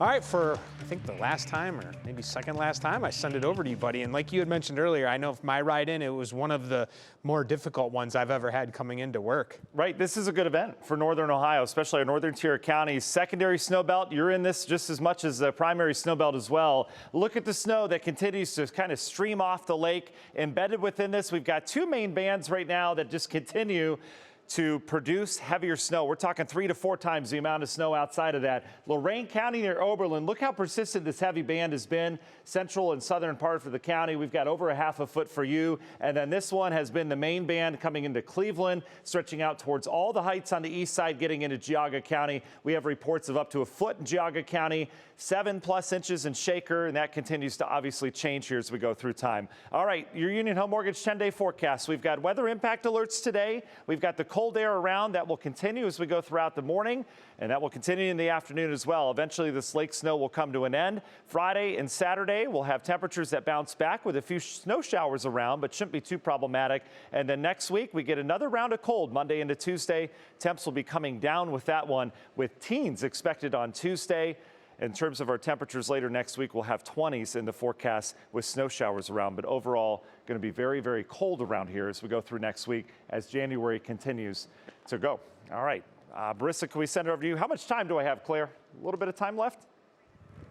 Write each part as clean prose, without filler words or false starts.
All right, for I think the last time or maybe second last time, I send it over to you, buddy. And like you had mentioned earlier, I know my ride in, it was one of the more difficult ones I've ever had coming into work. Right, this is a good event for Northern Ohio, especially our northern tier counties. Secondary snow belt, you're in this just as much as the primary snow belt as well. Look at the snow that continues to kind of stream off the lake. Embedded within this, we've got two main bands right now that just continue to produce heavier snow. We're talking 3 to 4 times the amount of snow outside of that. Lorain County near Oberlin, look how persistent this heavy band has been. Central and southern part of the county, we've got over a half a foot for you. And then this one has been the main band coming into Cleveland, stretching out towards all the heights on the east side, getting into Geauga County. We have reports of up to a foot in Geauga County, 7+ inches in Shaker, and that continues to obviously change here as we go through time. All right, your Union Home Mortgage 10-day forecast. We've got weather impact alerts today. We've got the cold air around that will continue as we go throughout the morning, and that will continue in the afternoon as well. Eventually, this lake snow will come to an end. Friday and Saturday, we'll have temperatures that bounce back with a few snow showers around, but shouldn't be too problematic. And then next week, we get another round of cold Monday into Tuesday. Temps will be coming down with that one, with teens expected on Tuesday. In terms of our temperatures later next week, we'll have 20s in the forecast with snow showers around, but overall going to be very, very cold around here as we go through next week as January continues to go. All right, Marissa, can we send it over to you? How much time do I have, Claire? A little bit of time left?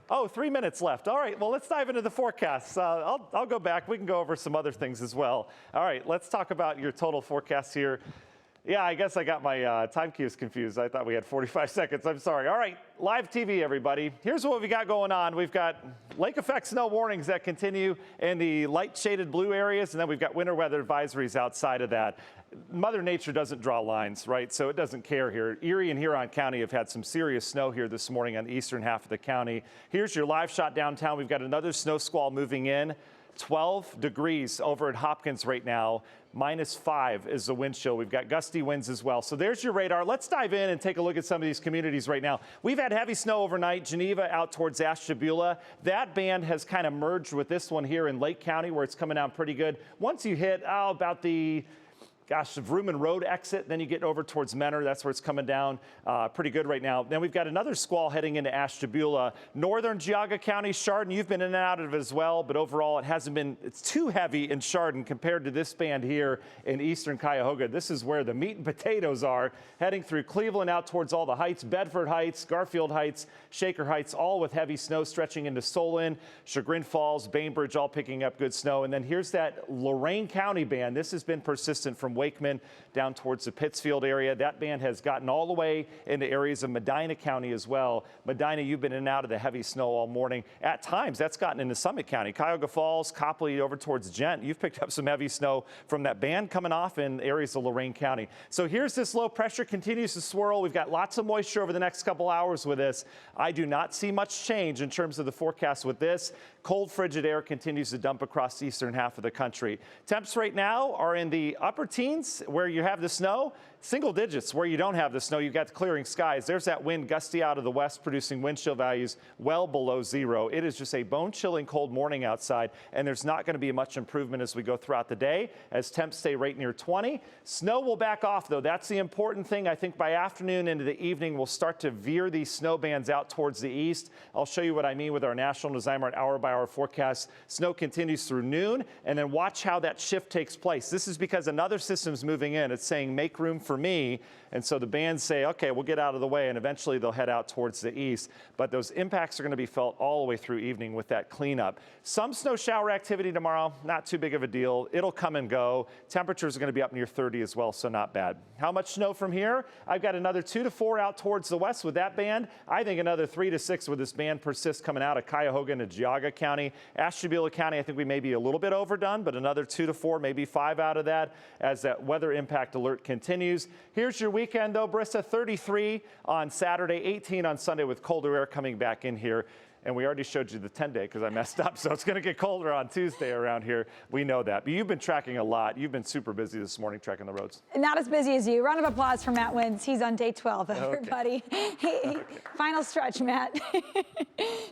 Oh, 3 minutes left. All right, well, let's dive into the forecasts. I'll go back. We can go over some other things as well. All right, let's talk about your total forecast here. Yeah, I guess I got my time cues confused. I thought we had 45 seconds. I'm sorry. All right, live TV, everybody. Here's what we got going on. We've got lake effect snow warnings that continue in the light shaded blue areas, and then we've got winter weather advisories outside of that. Mother Nature doesn't draw lines, right? So it doesn't care here. Erie and Huron County have had some serious snow here this morning on the eastern half of the county. Here's your live shot downtown. We've got another snow squall moving in. 12 degrees over at Hopkins right now. -5 is the wind chill. We've got gusty winds as well. So there's your radar. Let's dive in and take a look at some of these communities right now. We've had heavy snow overnight. Geneva out towards Ashtabula. That band has kind of merged with this one here in Lake County where it's coming down pretty good. Once you hit about the Vrooman Road exit, then you get over towards Menor. That's where it's coming down pretty good right now. Then we've got another squall heading into Ashtabula. Northern Geauga County, Chardon, you've been in and out of it as well, but overall it hasn't been, it's too heavy in Chardon compared to this band here in eastern Cuyahoga. This is where the meat and potatoes are, heading through Cleveland out towards all the heights, Bedford Heights, Garfield Heights, Shaker Heights, all with heavy snow stretching into Solon, Chagrin Falls, Bainbridge, all picking up good snow. And then here's that Lorain County band. This has been persistent from Wakeman down towards the Pittsfield area. That band has gotten all the way into areas of Medina County as well. Medina, you've been in and out of the heavy snow all morning. At times, that's gotten into Summit County. Cuyahoga Falls, Copley over towards Gent. You've picked up some heavy snow from that band coming off in areas of Lorain County. So here's this low pressure continues to swirl. We've got lots of moisture over the next couple hours with this. I do not see much change in terms of the forecast with this. Cold, frigid air continues to dump across the eastern half of the country. Temps right now are in the upper teens where you have the snow. Single digits where you don't have the snow, you've got the clearing skies. There's that wind gusty out of the west, producing wind chill values well below 0. It is just a bone-chilling cold morning outside, and there's not going to be much improvement as we go throughout the day, as temps stay right near 20. Snow will back off, though. That's the important thing. I think by afternoon into the evening, we'll start to veer these snow bands out towards the east. I'll show you what I mean with our National Design hour-by-hour forecast. Snow continues through noon, and then watch how that shift takes place. This is because another system's moving in. It's saying, make room for me. And so the bands say, okay, we'll get out of the way, and eventually they'll head out towards the east. But those impacts are going to be felt all the way through evening with that cleanup. Some snow shower activity tomorrow, not too big of a deal. It'll come and go. Temperatures are going to be up near 30 as well, so not bad. How much snow from here? I've got another 2 to 4 out towards the west with that band. I think another 3 to 6 with this band persists coming out of Cuyahoga into Geauga County. Ashtabula County, I think we may be a little bit overdone, but another 2 to 4, maybe 5 out of that as that weather impact alert continues. Here's your weekend, though, Brissa, 33 on Saturday, 18 on Sunday with colder air coming back in here. And we already showed you the 10-day because I messed up. So it's going to get colder on Tuesday around here. We know that. But you've been tracking a lot. You've been super busy this morning tracking the roads. Not as busy as you. Round of applause for Matt Wins. He's on day 12, everybody. Okay. Final stretch, Matt.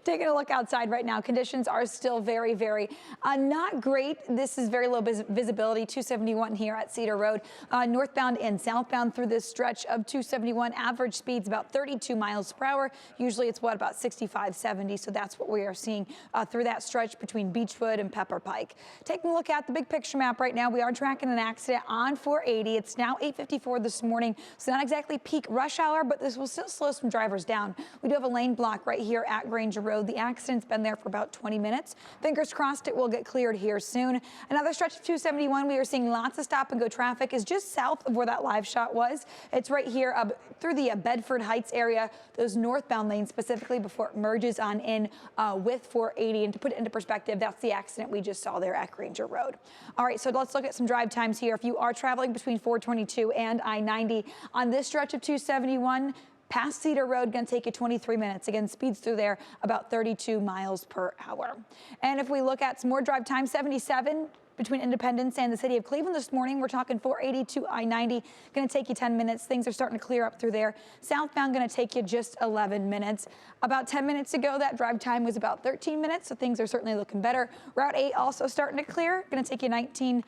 Taking a look outside right now. Conditions are still very, very not great. This is very low visibility. 271 here at Cedar Road. Northbound and southbound through this stretch of 271. Average speeds about 32 miles per hour. Usually it's about 65, 70. So that's what we are seeing through that stretch between Beechwood and Pepper Pike. Taking a look at the big picture map right now, we are tracking an accident on 480. It's now 8:54 this morning, so not exactly peak rush hour, but this will still slow some drivers down. We do have a lane block right here at Granger Road. The accident's been there for about 20 minutes. Fingers crossed it will get cleared here soon. Another stretch of 271, we are seeing lots of stop and go traffic is just south of where that live shot was. It's right here through the Bedford Heights area, those northbound lanes specifically before it merges on in with 480. And to put it into perspective, that's the accident we just saw there at Granger Road. All right, so let's look at some drive times here. If you are traveling between 422 and I-90 on this stretch of 271, past Cedar Road, going to take you 23 minutes. Again, speeds through there about 32 miles per hour. And if we look at some more drive time, 77 between Independence and the city of Cleveland this morning, we're talking 480 to I-90, going to take you 10 minutes. Things are starting to clear up through there. Southbound going to take you just 11 minutes. About 10 minutes ago, that drive time was about 13 minutes, so things are certainly looking better. Route 8 also starting to clear, going to take you 19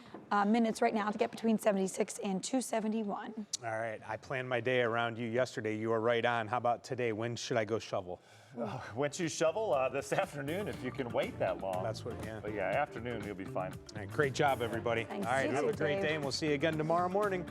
minutes right now to get between 76 and 271. All right, I planned my day around you yesterday. You were right on. How about today? When should I go shovel? Once you shovel this afternoon, if you can wait that long. That's what, yeah. But yeah, afternoon, you'll be fine. All right, great job, everybody. Thanks. All right, You have a too, great Dave. day, and we'll see you again tomorrow morning.